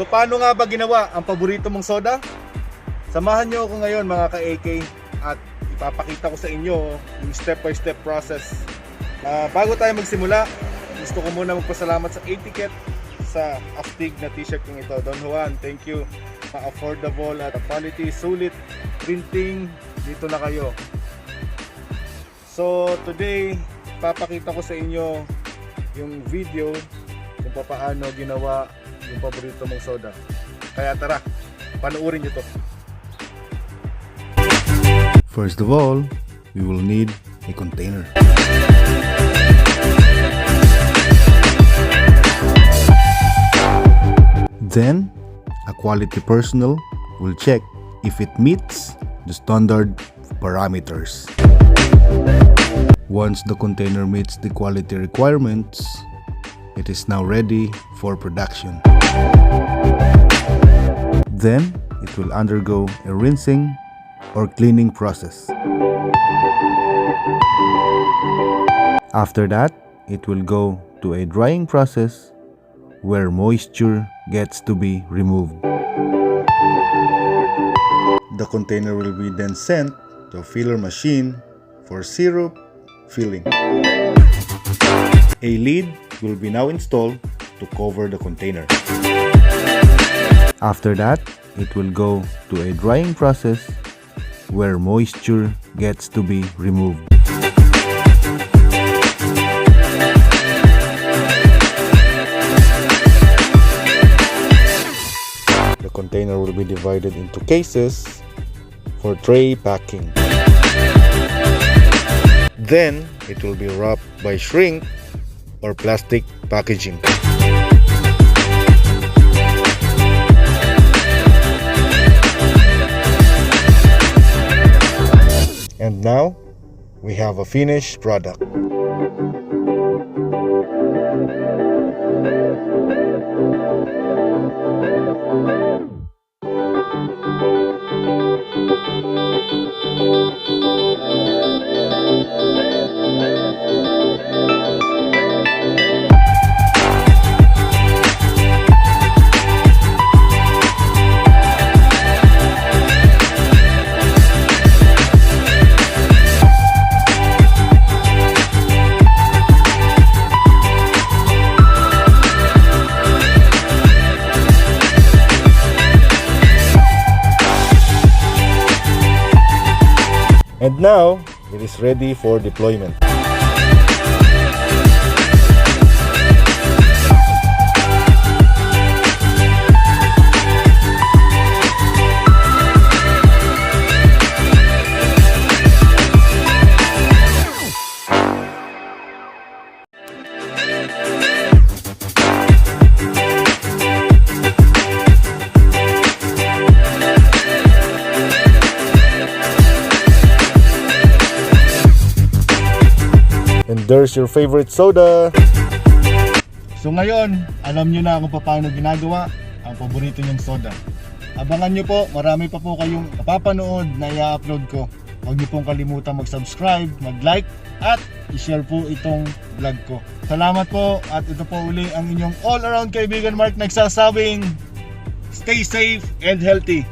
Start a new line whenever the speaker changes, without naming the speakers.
So paano nga ba ginawa ang paborito mong soda? Samahan nyo ako ngayon mga ka-AK at ipapakita ko sa inyo yung step-by-step process. Bago tayo magsimula, gusto ko muna magpasalamat sa etiquette sa astig na t-shirt kong ito. Don Juan, thank you. Affordable at quality, sulit printing, dito na kayo. So today, papakita ko sa inyo yung video kung paano ginawa yung paborito mong soda. Kaya tara, panoorin nyo to.
First of all, we will need a container. Then, a quality personnel will check if it meets the standard parameters. Once the container meets the quality requirements, it is now ready for production. Then, it will undergo a rinsing or cleaning process. After that, it will go to a drying process where moisture gets to be removed. The container will be then sent to a filler machine for syrup filling. A lid will be now installed to cover the container. After that, it will go to a drying process where moisture gets to be removed. The container will be divided into cases for tray packing. Then, it will be wrapped by shrink or plastic packaging. And now, we have a finished product. And now, it is ready for deployment. And there's your favorite soda.
So ngayon, alam nyo na kung paano ginagawa ang paborito nyong soda. Abangan nyo po, marami pa po kayong napapanood na i-upload ko. Huwag nyo pong kalimutan mag-subscribe, mag-like, at i-share po itong vlog ko. Salamat po, at ito po uli ang inyong all-around kaibigan Mark nagsasabing, stay safe and healthy.